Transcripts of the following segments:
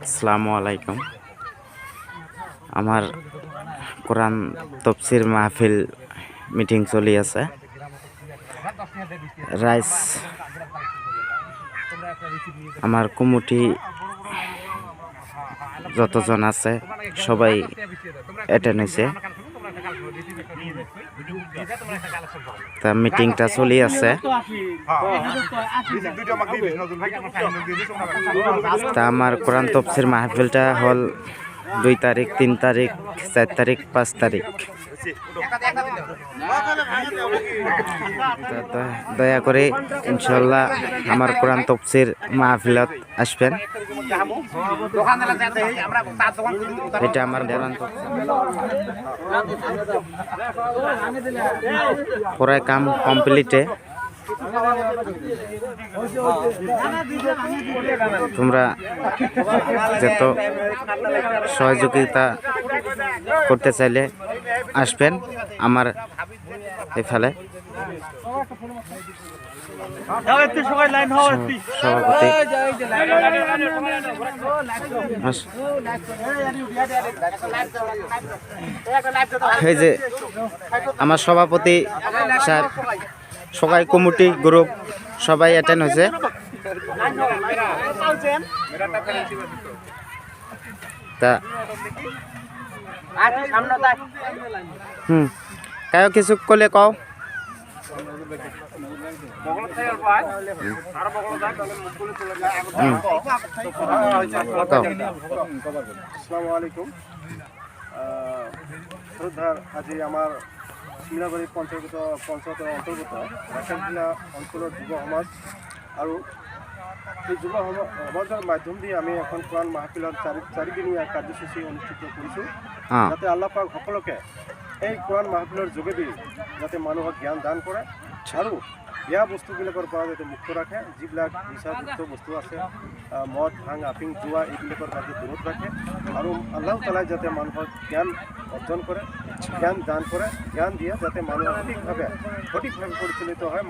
আসসালামু আলাইকুম। আমার কোরআন তফসির মাহফিল মিটিং চলি আছে। রাইস আমার কমিটি যতজন আছে সবাই অ্যাটেন্ড হয়েছে। তা মিটিংটা চলি আছে। তা আমার কোরআন তফসির মাহফিলটা হল 2 তারিখ, 3 তারিখ, 4 তারিখ, 5 তারিখ। দয়া করে ইনশাল্লাহ আমার কোরআন তফসির মাহফিলত আসবেন। এটা আমার কোরআন পুরো কাম কমপ্লিটে। তোমরা যত সহযোগিতা করতে চাইলে আসবেন আমার এখানে। সভাপতি এই যে আমার সভাপতি সাহেব, সবাই কমিটি গ্রুপ সবাই অ্যাটেন্ড হয়েছে। তা কায়ো কিছু কলে কও। আসসালামু আলাইকুম। শ্রদ্ধার আজি আমার শিমলাবাড়ি পঞ্চায়তৰ অন্তৰ্গত ৰাখাল জিলা অঞ্চলৰ যুৱ সমাজ আৰু এই যুৱ সমাজৰ মাধ্যম দি আমি এখন কোৰআন মাহফিলৰ চাৰিদিনীয়া কাৰ্যসূচী অনুষ্ঠিত কৰিছোঁ, যাতে আল্লাহ পাক সকলোকে এই কোৰআন মাহফিলৰ যোগেদি যাতে মানুহক জ্ঞান দান কৰে আৰু বেয়া বস্তুবিলাকৰ পৰা যাতে মুক্ত ৰাখে। যিবিলাক নিচাযুক্ত বস্তু আছে, মদ, ভাং, আফিং, জুৱা এইবিলাকৰ যাতে দূৰত ৰাখে আৰু আল্লাহ তালাই যাতে মানুহক জ্ঞান অৰ্জন কৰে, জ্ঞান দান কৰে, জ্ঞান দিয়ে যাতে মানুহ সঠিকভাৱে পৰিচালিত হয়।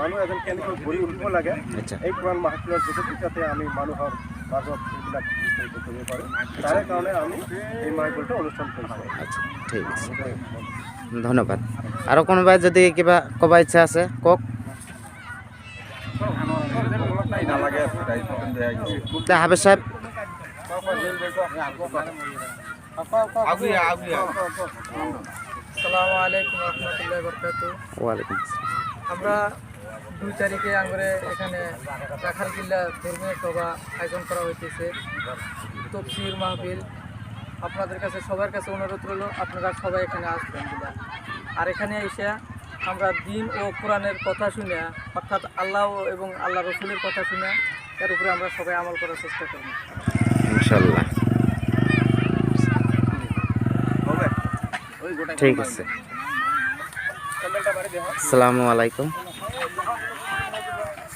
মানুহ এজন কেনেকৈ গঢ়ি উঠিব লাগে এই কোৰআন মাহফিলৰ যোগেদি যাতে আমি মানুহৰ মাজত এইবিলাক বিস্তাৰিত কৰিব পাৰোঁ, তাৰে কাৰণে আমি এই মাহফিলটো অনুষ্ঠান কৰিছোঁ। আচ্ছা, ঠিক আছে, ধন্যবাদ। আৰু কোনোবাই যদি কিবা ক'ব ইচ্ছা আছে কওক। হাফেজ সাহেব, আসসালামু আলাইকুম রহমতুল্লাহি বারাকাতুহু। ওয়ালাইকুম আসসালাম। আমরা 2 তারিখে আমরা এখানে রাখাল জিল্লা ধর্মীয় সভা আয়োজন করা হইতেছে, তফসির মাহফিল। আপনাদের কাছে সবার কাছে অনুরোধ রইল আপনারা সবাই এখানে আসবেন। আর এখানে এসে আমরা দিন ও কোরআনের কথা শুনে, অর্থাৎ আল্লাহ এবং আল্লাহ রসুলের কথা শুনে এর উপরে আমরা সবাই আমল করার চেষ্টা করব ইনশাল্লাহ। ঠিক আছে, আসসালামু আলাইকুম।